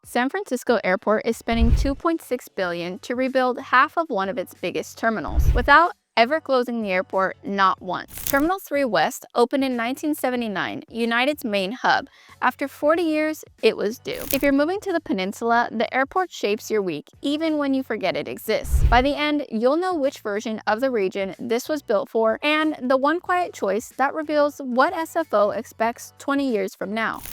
San Francisco Airport is spending $2.6 billion to rebuild half of one of its biggest terminals, without ever closing the airport not once. Terminal 3 West opened in 1979, United's main hub. After 40 years, it was due. If you're moving to the peninsula, the airport shapes your week, even when you forget it exists. By the end, you'll know which version of the region this was built for, and the one quiet choice that reveals what SFO expects 20 years from now.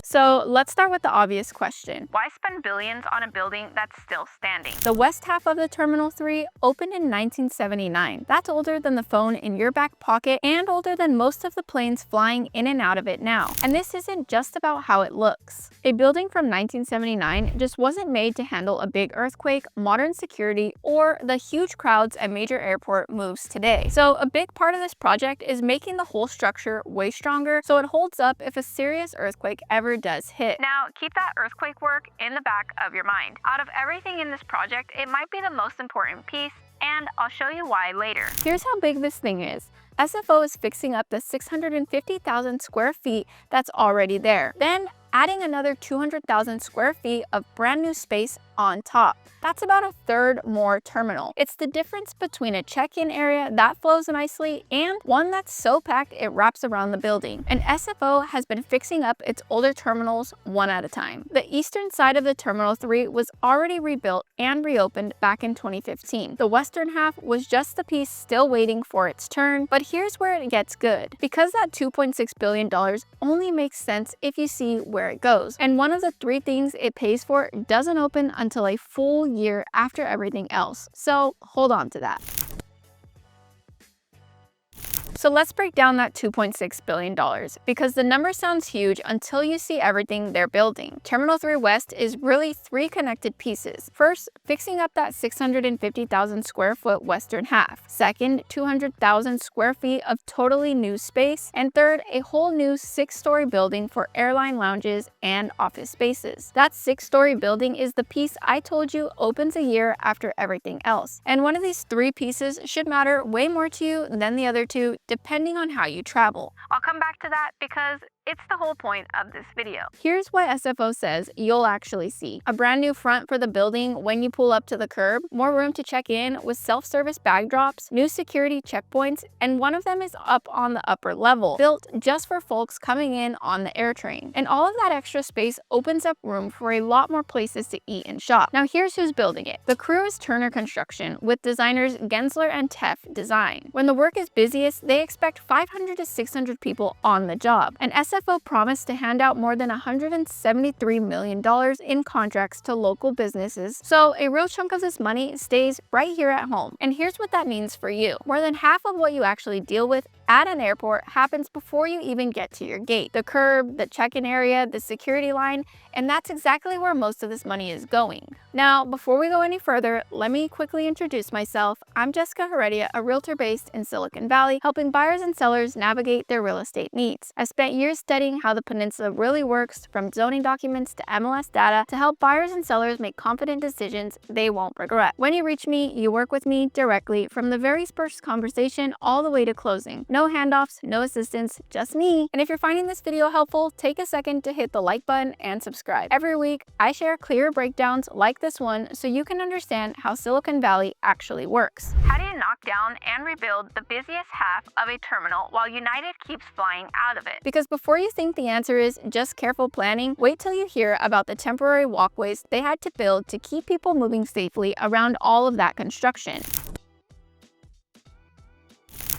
So let's start with the obvious question. Why spend billions on a building that's still standing? The west half of the Terminal 3 opened in 1979. That's older than the phone in your back pocket and older than most of the planes flying in and out of it now. And this isn't just about how it looks. A building from 1979 just wasn't made to handle a big earthquake, modern security, or the huge crowds a major airport moves today. So a big part of this project is making the whole structure way stronger so it holds up if a serious earthquake ever does hit. Now, keep that earthquake work in the back of your mind. Out of everything in this project, it might be the most important piece, and I'll show you why later. Here's how big this thing is. SFO is fixing up the 650,000 square feet that's already there, then adding another 200,000 square feet of brand new space on top. That's about a third more terminal. It's the difference between a check-in area that flows nicely and one that's so packed it wraps around the building. And SFO has been fixing up its older terminals one at a time. The eastern side of the Terminal 3 was already rebuilt and reopened back in 2015. The western half was just the piece still waiting for its turn, but here's where it gets good. Because that $2.6 billion only makes sense if you see where it goes. And one of the three things it pays for doesn't open until a full year after everything else. So hold on to that. So let's break down that $2.6 billion, because the number sounds huge until you see everything they're building. Terminal 3 West is really three connected pieces. First, fixing up that 650,000 square foot western half. Second, 200,000 square feet of totally new space. And third, a whole new 6-story building for airline lounges and office spaces. That 6-story building is the piece I told you opens a year after everything else. And one of these three pieces should matter way more to you than the other two, depending on how you travel. I'll come back to that because it's the whole point of this video. Here's what SFO says you'll actually see. A brand new front for the building when you pull up to the curb, more room to check in with self-service bag drops, new security checkpoints, and one of them is up on the upper level, built just for folks coming in on the air train. And all of that extra space opens up room for a lot more places to eat and shop. Now here's who's building it. The crew is Turner Construction with designers Gensler and Teff Design. When the work is busiest, they expect 500 to 600 people on the job. And SFO promised to hand out more than $173 million in contracts to local businesses, so a real chunk of this money stays right here at home. And here's what that means for you. More than half of what you actually deal with at an airport happens before you even get to your gate. The curb, the check-in area, the security line, and that's exactly where most of this money is going. Now, before we go any further, let me quickly introduce myself. I'm Jessica Heredia, a realtor based in Silicon Valley, helping buyers and sellers navigate their real estate needs. I spent years studying how the peninsula really works, from zoning documents to MLS data, to help buyers and sellers make confident decisions they won't regret. When you reach me, you work with me directly from the very first conversation all the way to closing. No handoffs, no assistance, just me. And if you're finding this video helpful, take a second to hit the like button and subscribe. Every week, I share clear breakdowns like this one so you can understand how Silicon Valley actually works. How do you knock down and rebuild the busiest half of a terminal while United keeps flying out of it? Because before you think the answer is just careful planning, wait till you hear about the temporary walkways they had to build to keep people moving safely around all of that construction.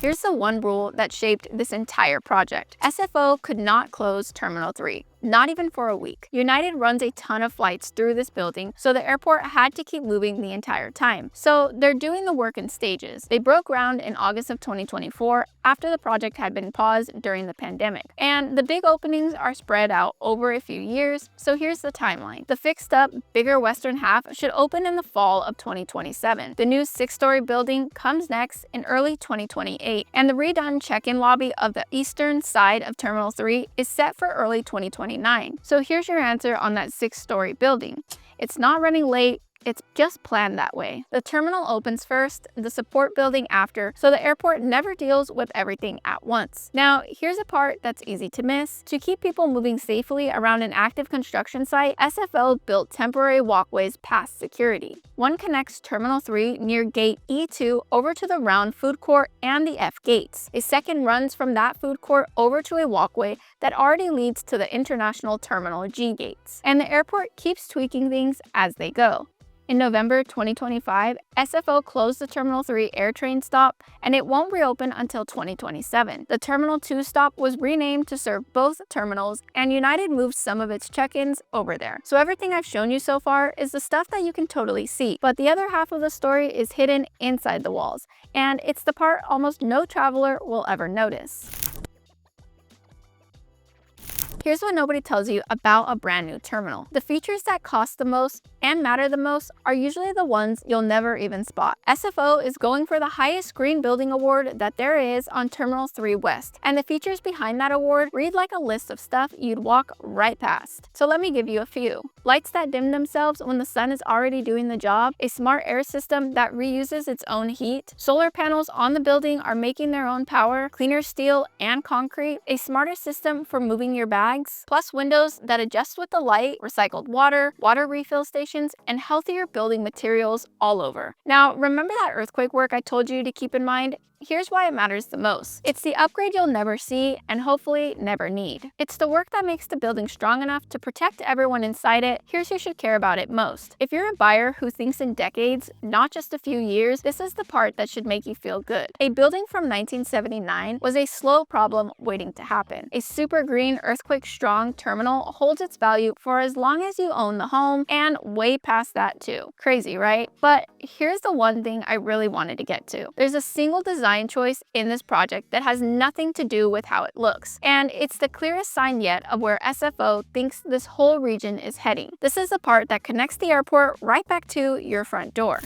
Here's the one rule that shaped this entire project. SFO could not close Terminal 3. Not even for a week. United runs a ton of flights through this building, so the airport had to keep moving the entire time. So they're doing the work in stages. They broke ground in August of 2024 after the project had been paused during the pandemic. And the big openings are spread out over a few years, so here's the timeline. The fixed up, bigger western half should open in the fall of 2027. The new 6-story building comes next in early 2028, and the redone check-in lobby of the eastern side of Terminal 3 is set for early 2029. So here's your answer on that 6-story building. It's not running late, it's just planned that way. The terminal opens first, the support building after, so the airport never deals with everything at once. Now, here's a part that's easy to miss. To keep people moving safely around an active construction site, SFO built temporary walkways past security. One connects Terminal 3 near Gate E2 over to the round food court and the F gates. A second runs from that food court over to a walkway that already leads to the International Terminal G gates. And the airport keeps tweaking things as they go. In November 2025, SFO closed the Terminal 3 AirTrain stop, and it won't reopen until 2027. The Terminal 2 stop was renamed to serve both terminals, and United moved some of its check-ins over there. So everything I've shown you so far is the stuff that you can totally see, but the other half of the story is hidden inside the walls, and it's the part almost no traveler will ever notice. Here's what nobody tells you about a brand new terminal. The features that cost the most and matter the most are usually the ones you'll never even spot. SFO is going for the highest green building award that there is on Terminal 3 West, and the features behind that award read like a list of stuff you'd walk right past. So let me give you a few. Lights that dim themselves when the sun is already doing the job, a smart air system that reuses its own heat, solar panels on the building are making their own power, cleaner steel and concrete, a smarter system for moving your bags, plus windows that adjust with the light, recycled water, water refill stations, and healthier building materials all over. Now, remember that earthquake work I told you to keep in mind? Here's why it matters the most. It's the upgrade you'll never see and hopefully never need. It's the work that makes the building strong enough to protect everyone inside it. Here's who should care about it most. If you're a buyer who thinks in decades, not just a few years, this is the part that should make you feel good. A building from 1979 was a slow problem waiting to happen. A super green, earthquake strong terminal holds its value for as long as you own the home and way past that too. Crazy, right? But here's the one thing I really wanted to get to. There's a single design choice in this project that has nothing to do with how it looks, and it's the clearest sign yet of where SFO thinks this whole region is heading. This is the part that connects the airport right back to your front door.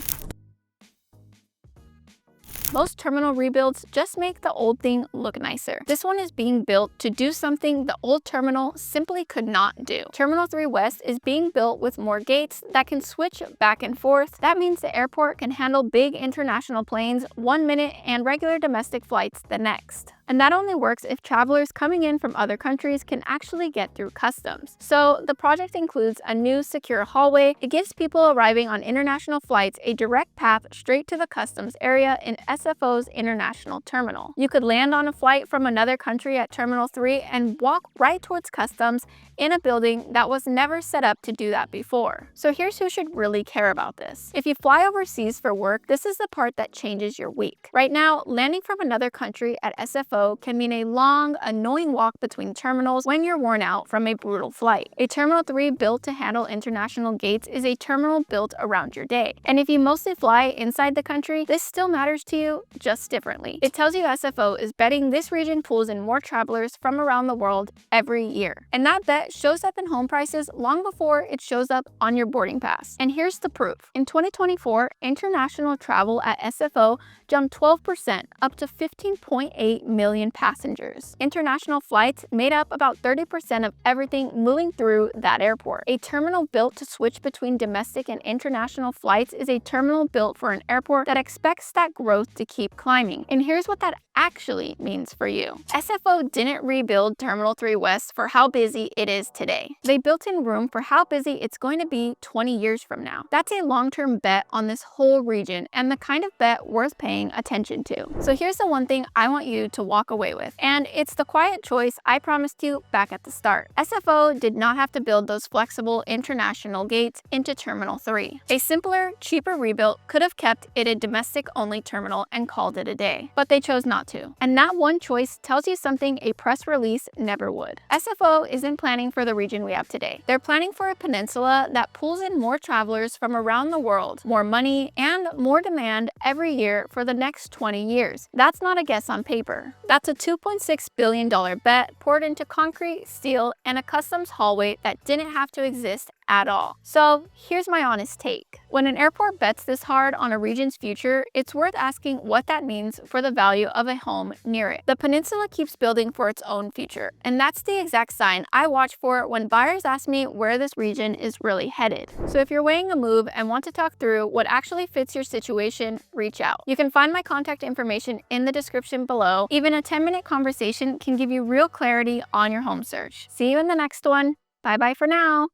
Most terminal rebuilds just make the old thing look nicer. This one is being built to do something the old terminal simply could not do. Terminal 3 West is being built with more gates that can switch back and forth. That means the airport can handle big international planes 1 minute and regular domestic flights the next. And that only works if travelers coming in from other countries can actually get through customs. So the project includes a new secure hallway. It gives people arriving on international flights a direct path straight to the customs area in SFO's international terminal. You could land on a flight from another country at Terminal 3 and walk right towards customs in a building that was never set up to do that before. So here's who should really care about this. If you fly overseas for work, this is the part that changes your week. Right now, landing from another country at SFO can mean a long, annoying walk between terminals when you're worn out from a brutal flight. A Terminal 3 built to handle international gates is a terminal built around your day. And if you mostly fly inside the country, this still matters to you, just differently. It tells you SFO is betting this region pulls in more travelers from around the world every year. And that bet shows up in home prices long before it shows up on your boarding pass. And here's the proof. In 2024, international travel at SFO jumped 12%, up to 15.8 million passengers. International flights made up about 30% of everything moving through that airport. A terminal built to switch between domestic and international flights is a terminal built for an airport that expects that growth to keep climbing. And here's what that actually means for you. SFO didn't rebuild Terminal 3 West for how busy it is today. They built in room for how busy it's going to be 20 years from now. That's a long-term bet on this whole region and the kind of bet worth paying attention to. So here's the one thing I want you to walk away with, and it's the quiet choice I promised you back at the start. SFO did not have to build those flexible international gates into Terminal 3. A simpler, cheaper rebuild could have kept it a domestic-only terminal and called it a day, but they chose not to. And that one choice tells you something a press release never would. SFO isn't planning for the region we have today. They're planning for a peninsula that pulls in more travelers from around the world, more money, and more demand every year for the next 20 years. That's not a guess on paper. That's a $2.6 billion bet poured into concrete, steel, and a customs hallway that didn't have to exist at all. So here's my honest take. When an airport bets this hard on a region's future, it's worth asking what that means for the value of a home near it. The peninsula keeps building for its own future, and that's the exact sign I watch for when buyers ask me where this region is really headed. So if you're weighing a move and want to talk through what actually fits your situation, reach out. You can find my contact information in the description below. Even a 10-minute conversation can give you real clarity on your home search. See you in the next one. Bye bye for now.